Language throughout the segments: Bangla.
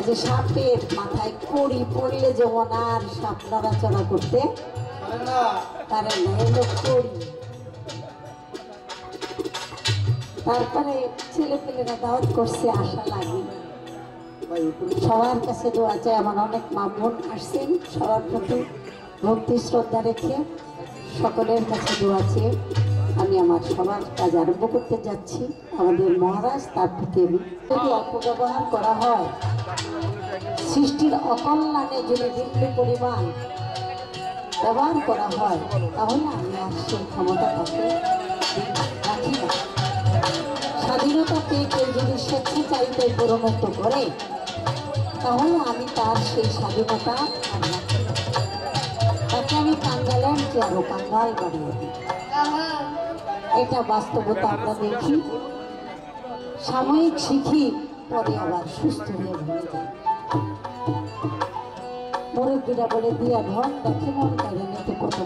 যে সাপের মাথায় কড়ি পড়লে যেমন আর সাপ নড়াচড়া করতে পারে না, এলো কড়ি। তারপরে ছেলে পেলেরা দাওয়াত করছে, আশা লাগে। সবার কাছে দোয়া চাই, আমার অনেক মা বোন আসছেন, সবার প্রতি ভক্তি শ্রদ্ধা রেখে সকলের কাছে দোয়া চেয়ে আমি আমার সবার কাজ আরম্ভ করতে যাচ্ছি। আমাদের মহারাজ তার প্রতি যদি অপব্যবহার করা হয়, সৃষ্টির অকল্যাণে যদি বিপুল পরিমাণ ব্যবহার করা হয়, তাহলে আমি আর সেই ক্ষমতাটাকে রাখি না। স্বাধীনতা পেয়ে কেউ যদি স্বেচ্ছাচারিতায় পরিণত করে, তাহলে আমি তার সেই স্বাধীনতা আর রাখি না। তাকে আমি কাঙ্গালেনকে আরো কাঙ্গাল বাড়িয়ে দিই। এটা বাস্তবতা আমরা দেখি, সাময়িক শিখি, পরে আবার সুস্থ হয়ে ভুলে যায়। মুরব্বীরা বলে দিয়া ধন দেখে মন করে নিতে কত।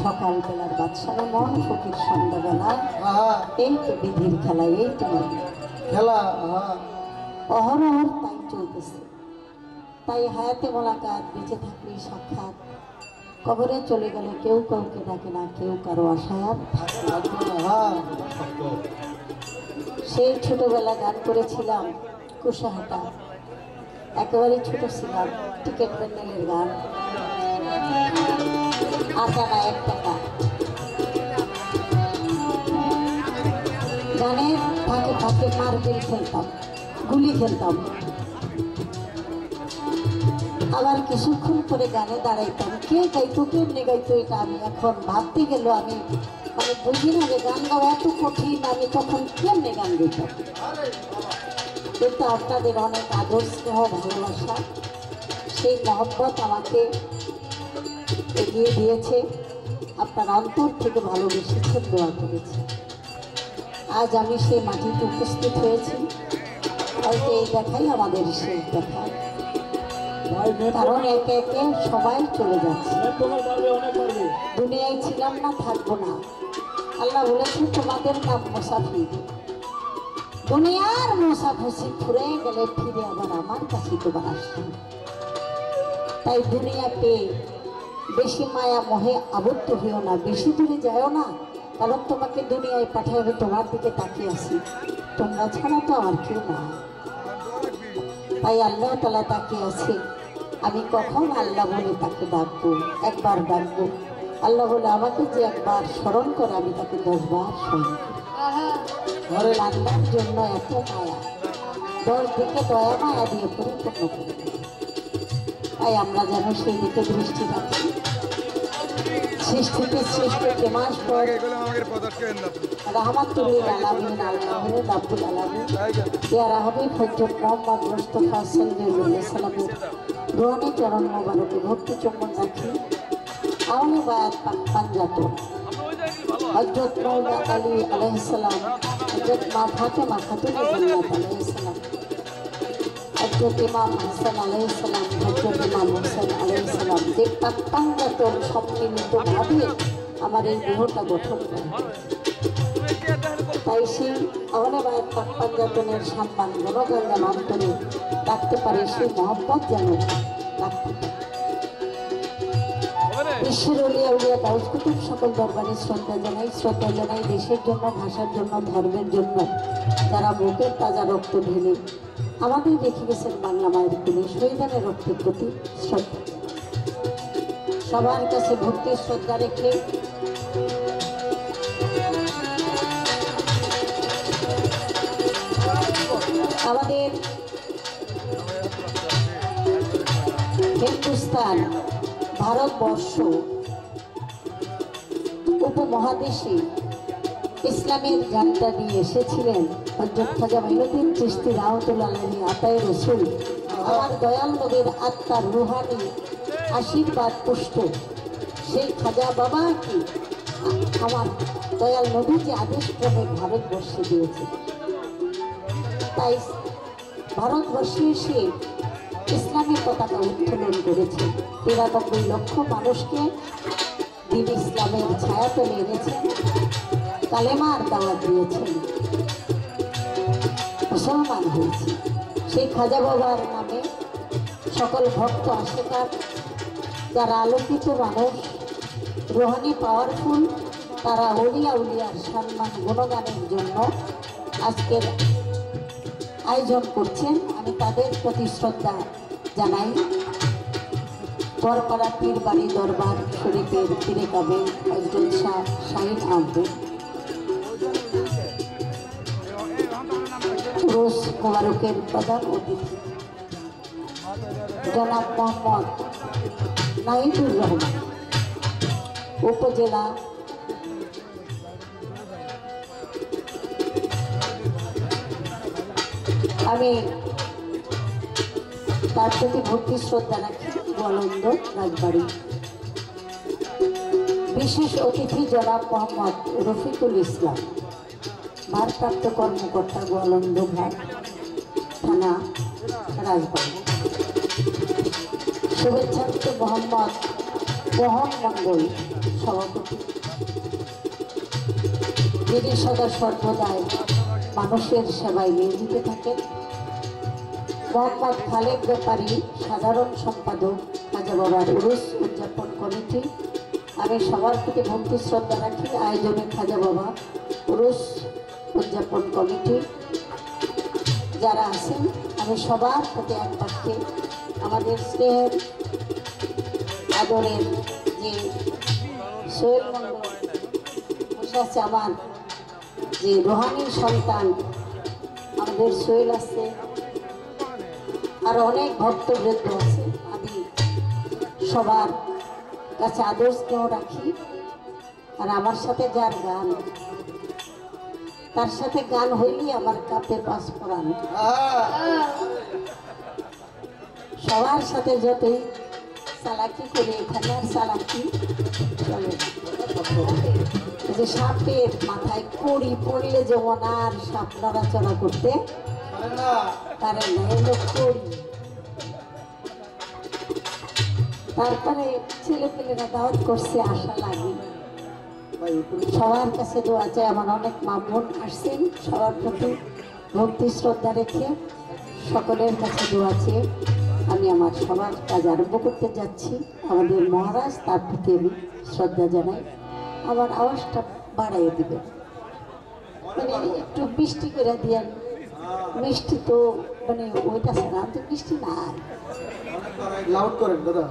সকালবেলার বাদশারা মন, ফকির সন্ধ্যাবেলা, এই তো বিধির খেলা, এই তো খেলা অহরহর তাই চলতেছে। তাই হায়াতে মোলাকাত, বেঁচে থাকলে সাক্ষাৎ, কবরে চলে গেলে কেউ কাউকে ডাকে না, কেউ কারো আশায় আর সেই ছোটবেলা গান করেছিলাম কুশাহাটা, একেবারে ছোট ছিলাম, টিকিট প্যান্ডেলের গান, আটা না 1 টাকা। গানের ফাঁকে ফাঁকে মার্বেল খেলতাম, গুলি খেলতাম, আবার কিছুক্ষণ পরে গানে দাঁড়াইতাম। কে গাইতো, কেমনে গাইতো, এটা আমি এখন ভাবতে গেল আমি মানে বুঝি না যে গান গাওয়া এত কঠিন। আমি তখন কেমনে গান গাইতাম, কিন্তু আপনাদের অনেক আদর, স্নেহ, ভালোবাসা, সেই মহব্বত আমাকে এগিয়ে দিয়েছে। আপনার অন্তর থেকে ভালোবেসেছেন, দোয়া করেছে। আজ আমি সেই মাটিতে উপস্থিত হয়েছি। হয়তো এই দেখাই আমাদের শেষ দেখা, কারণ একে একে সবাই চলে যাচ্ছে। দুনিয়ায় ছিলাম না, থাকবো না। আল্লাহ বলেছেন তোমাদের নাম মুসাফির। দুনিয়ার মুসাফির ঘুরে গেলে ফিরে আবার আমার কাছে তোমার আসতে। তাই দুনিয়া পেয়ে বেশি মায়া মোহে আবদ্ধ হইও না, বেশি দূরে যাও না, কারণ তোমাকে দুনিয়ায় পাঠাবে, তোমার দিকে তাকিয়ে আসি, তোমরা ছাড়া তো আমার কেউ না। তাই আল্লাহ তাআলা তাকিয়ে আছে, আমি কখন আল্লাহ বলে তাকে ডাকবো, একবার ডাকবো। আল্লাহ বলে আমাকে যে একবার স্মরণ করে, আমি তাকে 10 বার স্মরণ করি। ঘরে আল্লাহর জন্য এত মায়া, 10 দিকে দয়া মায়া দিয়ে পরিপূর্ণ করে। তাই আমরা যেন সেই দিকে দৃষ্টি রাখি। সৃষ্টিতে সৃষ্টিতে মাস পর রাহমাতুল্লিল আলামিন আল্লাহর রাব্বুল আলামিন পেয়ারা হবে হযরত মুহাম্মদ মুস্তাফা সাল্লাল্লাহু আলাইহি সাল্লামের রুহানি চরণ মোবারকে ভক্তি চুম্বন রাখি। আওলে বায়াত পাঞ্জাতো হযরত মাওলা আলী আলাইহিস সালাম, হযরত মা ফাতেমা খাতুনে জান্নাত আলাইহিস সালাম, হযরত ইমাম হাসান আলাইহিস সালাম, হযরত ইমাম হোসেন আলাইহিস সালাম, যে পাঞ্জাতো সম্মিলিতভাবে আমার এই দেহটা গঠন করে। তাই সেই আওলে বায়াত পাঞ্জাতনের সম্মান গণগান যেন অন্তরে রাখতে পারে, সেই মহব্বত যেন রাখতে পারে। বিশ্বের অলিয়া উলিয়া গাউস কুতুব সকল দরবারে শ্রদ্ধা জানাই দেশের জন্য, ভাষার জন্য, ধর্মের জন্য যারা বুকের তাজা রক্ত ঢেলে আমাদের রেখে গেছেন বাংলা মায়ের কোলে, শহীদানের রক্তের প্রতি শ্রদ্ধা। সবার কাছে ভক্তি শ্রদ্ধা রেখে আমাদের হিন্দুস্তান, ভারতবর্ষ উপমহাদেশে ইসলামের ঝান্ডা নিয়ে এসেছিলেন হযরত খাজা মাইনুদ্দিন চিশতি রাহমাতুল্লাহ আলাইহি আতায়ে রাসূল। আমার দয়াল নবীর আত্মার রুহানি আশীর্বাদ পুষ্ট সেই খাজা বাবাকে আমার দয়াল নবী যে আদেশ ক্রমে ভারতবর্ষে দিয়েছে। তাই ভারতবর্ষে এসে ইসলামের পতাকা উত্তোলন করেছে। 93 লক্ষ মানুষকে দিন ইসলামের ছায়াতলে এনেছেন, কালেমার দাওয়াত দিয়েছেন, মুসলমান হয়েছে। সেই খাজা বাবার নামে সকল ভক্ত আশেকার যারা আলোকিত মানুষ, রোহানি পাওয়ারফুল, তারা অলিয়া উলিয়ার সম্মান গুণগানের জন্য আজকের আয়োজন করছেন। আমি তাদের প্রতি শ্রদ্ধা জানাই। বরপাড়া পীরবাড়ি দরবার শরীফের পীরে কাবের হযরত শাহ শাহীন আহমেদ রোজ মোবারকের প্রধান অতিথি জনাব মোহাম্মদ নাহিদুর রহমান, উপজেলা আমি তার প্রতি ভক্তি শ্রদ্ধা রাখি। গোয়ালন্দ রাজবাড়ি বিশেষ অতিথি জনাব মোহাম্মদ রফিকুল ইসলাম, ভারপ্রাপ্ত কর্মকর্তা, গোয়ালন্দ ঘাট থানা, রাজবাড়ি। শুভেচ্ছার্থী মোহাম্মদ মোহন মণ্ডল, সভাপতি, যিনি সদা সর্বদাই মানুষের সেবায় নিয়োজিত থাকেন। মোহাম্মদ খালেক ব্যাপারী, সাধারণ সম্পাদক, খাজা বাবার উরুস উদযাপন কমিটি। আমি সবার প্রতি ভক্তি শ্রদ্ধা রাখি। আয়োজনে খাজা বাবা উরুস উদযাপন কমিটি যারা আছেন, আমি সবার প্রতি এক পক্ষে আমাদের স্নেহের আদরের যে সোহেল মণ্ডল বসে আছে, আমার যে রোহানির সন্তান আমাদের সোহেল আছে, আর অনেক ভক্তবৃন্দ আছে। আমি সবার কাছে আদর স্নেহ রাখি। আর আমার সাথে যার গান, তার সাথে গান হইলেই আমার কাপে পাস পড়ান। সবার সাথে যতই চালাকি করে, এখানে আর চালাকি চলে। যে সাপের মাথায় কড়ি পড়লে যেমন আর সাপ নড়াচড়া করতে পারে না, এলো কড়ি। তারপরে ছেলেপেলেরা দাওয়াত করছে, আশা লাগে। সবার কাছে দোয়া চাই। আমার অনেক মা বোন আসছেন, সবার প্রতি ভক্তি শ্রদ্ধা রেখে সকলের কাছে দোয়া চেয়ে আমি আমার সবার কাজ আরম্ভ করতে যাচ্ছি। আমাদের মহারাজ, তার প্রতি আমি শ্রদ্ধা জানাই। আমার আওয়াজটা বাড়াইয়ে দিবে, মানে একটু মিষ্টি করে দিয়েন। মিষ্টি তো মানে ওইটা ছাড়া তো মিষ্টি না, লাউড করেন দাদা।